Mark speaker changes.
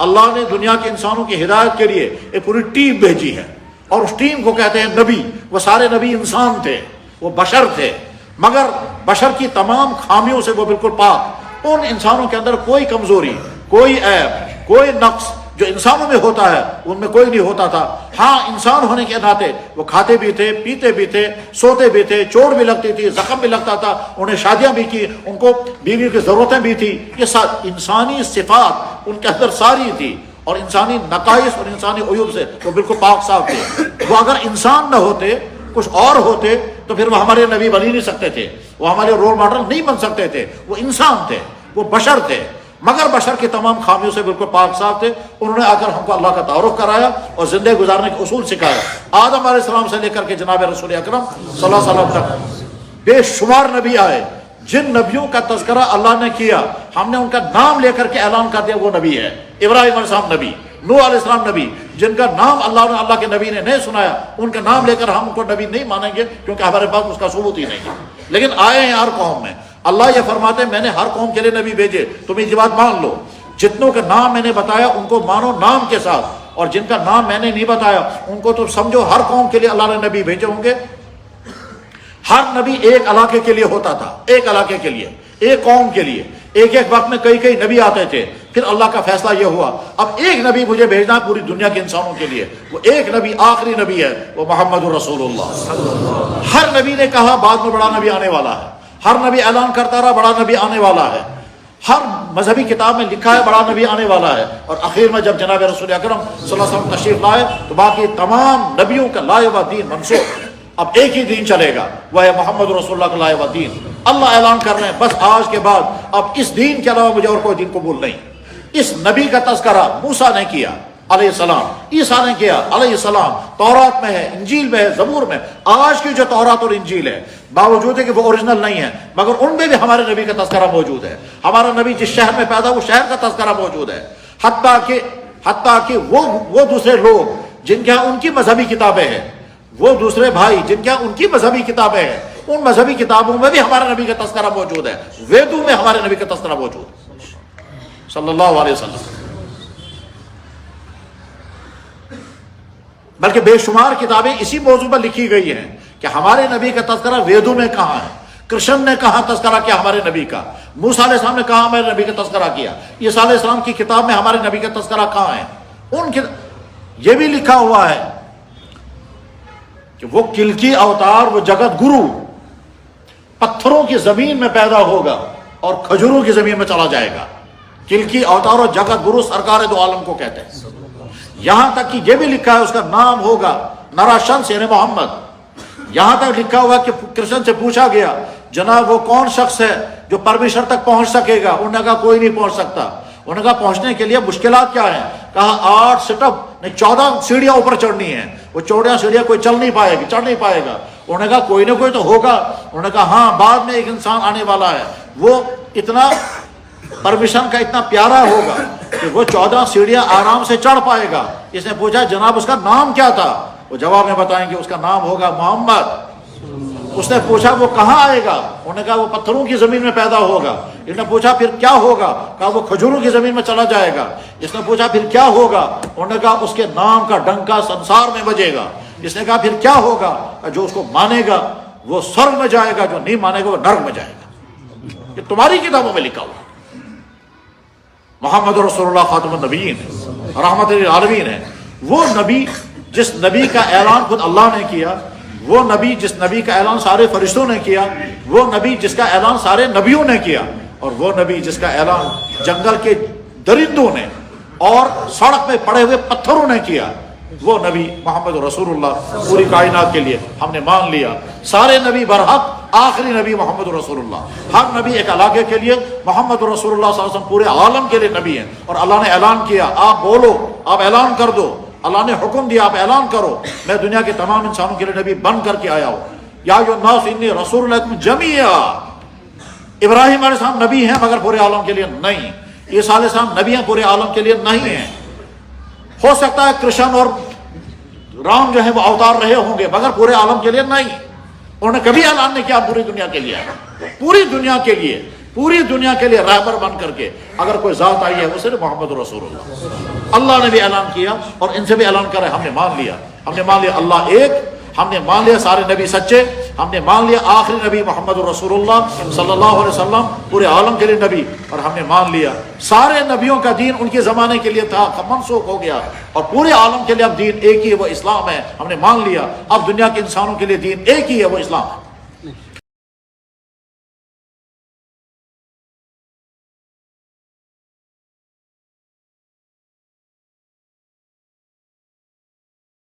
Speaker 1: اللہ نے دنیا کے انسانوں کی ہدایت کے لیے ایک پوری ٹیم بھیجی ہے، اور اس ٹیم کو کہتے ہیں نبی۔ وہ سارے نبی انسان تھے، وہ بشر تھے، مگر بشر کی تمام خامیوں سے وہ بالکل پاک۔ ان انسانوں کے اندر کوئی کمزوری، کوئی عیب، کوئی نقص جو انسانوں میں ہوتا ہے ان میں کوئی نہیں ہوتا تھا۔ ہاں، انسان ہونے کے ناطے وہ کھاتے بھی تھے، پیتے بھی تھے، سوتے بھی تھے، چوٹ بھی لگتی تھی، زخم بھی لگتا تھا، انہیں شادیاں بھی کی، ان کو بیوی کی ضرورتیں بھی تھی۔ یہ سب انسانی صفات ان کے اندر ساری تھی، اور انسانی نقائص اور انسانی عیوب سے وہ بالکل پاک صاف تھے۔ وہ اگر انسان نہ ہوتے، کچھ اور ہوتے، تو پھر وہ ہمارے نبی بن ہی نہیں سکتے تھے، وہ ہمارے رول ماڈل نہیں بن سکتے تھے۔ وہ انسان تھے، وہ بشر تھے، مگر بشر کی تمام خامیوں سے بالکل پاک صاف تھے۔ انہوں نے آ کر ہم کو اللہ کا تعارف کرایا اور زندگی گزارنے کے اصول سکھایا۔ آدم علیہ السلام سے لے کر کے جناب رسول اکرم صلی اللہ علیہ وسلم تک بے شمار نبی آئے۔ جن نبیوں کا تذکرہ اللہ نے کیا، ہم نے ان کا نام لے کر کے اعلان کر دیا وہ نبی ہے۔ ابراہیم علیہ السلام نبی، نوح علیہ السلام نبی۔ جن کا نام اللہ کے نبی نے نہیں سنایا، ان کا نام لے کر ہم ان کو نبی نہیں مانیں گے، کیونکہ ہمارے پاس اس کا ثبوت ہی نہیں ہے۔ لیکن آئے ہیں ہر قوم میں۔ اللہ یہ فرماتے ہیں میں نے ہر قوم کے لیے نبی بھیجے، تم یہ بات مان لو۔ جتنوں کا نام میں نے بتایا ان کو مانو نام کے ساتھ، اور جن کا نام میں نے نہیں بتایا ان کو تو سمجھو ہر قوم کے لیے اللہ نے نبی بھیجے ہوں گے۔ ہر نبی ایک علاقے کے لیے ہوتا تھا، ایک علاقے کے لیے، ایک قوم کے لیے۔ ایک ایک وقت میں کئی نبی آتے تھے۔ پھر اللہ کا فیصلہ یہ ہوا اب ایک نبی مجھے بھیجنا پوری دنیا کے انسانوں کے لیے۔ وہ ایک نبی آخری نبی ہے، وہ محمد رسول اللہ۔ ہر نبی نے کہا بعد میں بڑا نبی آنے والا ہے، ہر نبی اعلان کرتا رہا بڑا نبی آنے والا ہے، ہر مذہبی کتاب میں لکھا ہے بڑا نبی آنے والا ہے۔ اور آخر میں جب جناب رسول اکرم صلی اللہ علیہ وسلم تشریف لائے تو باقی تمام نبیوں کا لائے ہوا دین منسوخ، اب ایک ہی دین چلے گا، وہ ہے محمد رسول اللہ کا لائے ہوا دین۔ اللہ اعلان کر رہے ہیں بس آج کے بعد اب اس دین کے علاوہ مجھے اور کوئی دین قبول نہیں۔ اس نبی کا تذکرہ موسیٰ نے کیا علیہ السلام، عیسیٰ نے کیا علیہ السلام، تورات میں ہے، انجیل میں ہے، زبور میں۔ آج کی جو تورات اور انجیل ہے، باوجود ہے کہ وہ اوریجنل نہیں ہے، مگر ان میں بھی ہمارے نبی کا تذکرہ موجود ہے۔ ہمارا نبی جس شہر میں پیدا وہ شہر کا تذکرہ موجود ہے۔ حتیٰ کہ وہ دوسرے لوگ جن کے ہاں ان کی مذہبی کتابیں ہیں، وہ دوسرے بھائی جن کے ہاں ان کی مذہبی کتابیں ہیں، ان مذہبی کتابوں میں بھی ہمارے نبی کا تذکرہ موجود ہے۔ ویدوں میں ہمارے نبی کا تذکرہ موجود ہے صلی اللہ علیہ وسلم۔ بلکہ بے شمار کتابیں اسی موضوع پر لکھی گئی ہیں کہ ہمارے نبی کا تذکرہ ویدوں میں کہاں ہے، کرشن نے کہاں تذکرہ کیا ہمارے نبی کا، موسیٰ علیہ السلام نے کہاں ہمارے نبی کا تذکرہ کیا، عیسیٰ علیہ السلام کی کتاب میں ہمارے نبی کا تذکرہ کہاں ہے۔ یہ بھی لکھا ہوا ہے کہ وہ کلکی اوتار، وہ جگت گرو پتھروں کی زمین میں پیدا ہوگا اور کھجوروں کی زمین میں چلا جائے گا۔ کلکی اوتار اور جگت گرو سرکار دو عالم کو کہتے ہیں۔ یہاں تک کہ یہ بھی لکھا ہے اس کا نام ہوگا نراشنس یعنی محمد۔ یہاں تک لکھا ہوا کہ کرشن سے پوچھا گیا جناب وہ کون شخص ہے جو پرمیشن تک پہنچ سکے گا، انہوں نے کہا کوئی نہیں پہنچ سکتا۔ انہوں نے کہا پہنچنے کے لیے مشکلات کیا ہیں، کہا 8 سٹپ نہیں 14 سیڑھیاں اوپر چڑھنی ہیں، وہ 14 سیڑھیاں کوئی چڑھ نہیں پائے گا۔ انہوں نے کہا کوئی نہ کوئی تو ہوگا۔ انہوں نے کہا ہاں بعد میں ایک انسان آنے والا ہے، وہ اتنا پرمیشن کا اتنا پیارا ہوگا کہ وہ 14 سیڑھیاں آرام سے چڑھ پائے گا۔ اس نے پوچھا جناب اس کا نام کیا تھا، وہ جواب میں بتائیں گے اس کا نام ہوگا محمد۔ اس نے پوچھا وہ کہاں آئے گا، انہوں نے کہا وہ پتھروں کی زمین میں پیدا ہوگا۔ اس نے پوچھا پھر کیا ہوگا، کہا وہ کھجوروں کی زمین میں چلا جائے گا۔ اس نے پوچھا پھر کیا ہوگا، انہوں نے کہا اس کے نام کا ڈنکا سنسار میں بجے گا۔ اس نے کہا پھر کیا ہوگا، جو اس کو مانے گا وہ سرگ میں جائے گا، جو نہیں مانے گا وہ نرک میں جائے گا۔ یہ تمہاری کتابوں میں لکھا ہوا۔ محمد رسول اللہ خاتم النبیین رحمت للعالمین ہے، وہ نبی جس نبی کا اعلان خود اللہ نے کیا، وہ نبی جس نبی کا اعلان سارے فرشتوں نے کیا، وہ نبی جس کا اعلان سارے نبیوں نے کیا، اور وہ نبی جس کا اعلان جنگل کے درندوں نے اور سڑک میں پڑے ہوئے پتھروں نے کیا، وہ نبی محمد رسول اللہ پوری کائنات کے لیے ہم نے مان لیا۔ سارے نبی برحق، آخری نبی محمد رسول اللہ۔ ہر نبی ایک علاقے کے لیے، محمد رسول اللہ صلی اللہ علیہ وسلم پورے عالم کے لیے نبی ہیں، اور اللہ نے اعلان کیا آپ بولو، آپ اعلان کر دو۔ اللہ نے حکم دیا آپ اعلان کرو میں دنیا کے تمام انسانوں کے لیے نبی بن کر کے آیا ہوں۔ یا ایھا الناس انی رسول اللہ جمیعا۔ ابراہیم علیہ السلام نبی ہیں مگر پورے عالم کے لیے نہیں، عیسیٰ علیہ السلام نبی ہیں پورے عالم کے لیے نہیں ہیں۔ ہو سکتا ہے کرشن اور رام جو ہے وہ اوتار رہے ہوں گے مگر پورے عالم کے لیے نہیں۔ انہوں نے کبھی اعلان نہیں کیا پوری دنیا کے لیے، پوری دنیا کے لیے پوری دنیا کے لیے رہبر بن کر کے اگر کوئی ذات آئی ہے وہ صرف محمد رسول اللہ۔ اللہ نے بھی اعلان کیا اور ان سے بھی اعلان کرا ہے، ہم نے مان لیا، ہم نے مان لیا اللہ ایک، ہم نے مان لیا سارے نبی سچے، ہم نے مان لیا آخری نبی محمد رسول اللہ صلی اللہ علیہ وسلم پورے عالم کے لیے نبی، اور ہم نے مان لیا سارے نبیوں کا دین ان کے زمانے کے لیے تھا، منسوخ ہو گیا، اور پورے عالم کے لیے اب دین ایک ہی ہے، وہ اسلام ہے، ہم نے مان لیا۔ اب دنیا کے انسانوں کے لیے دین ایک ہی ہے، وہ اسلام۔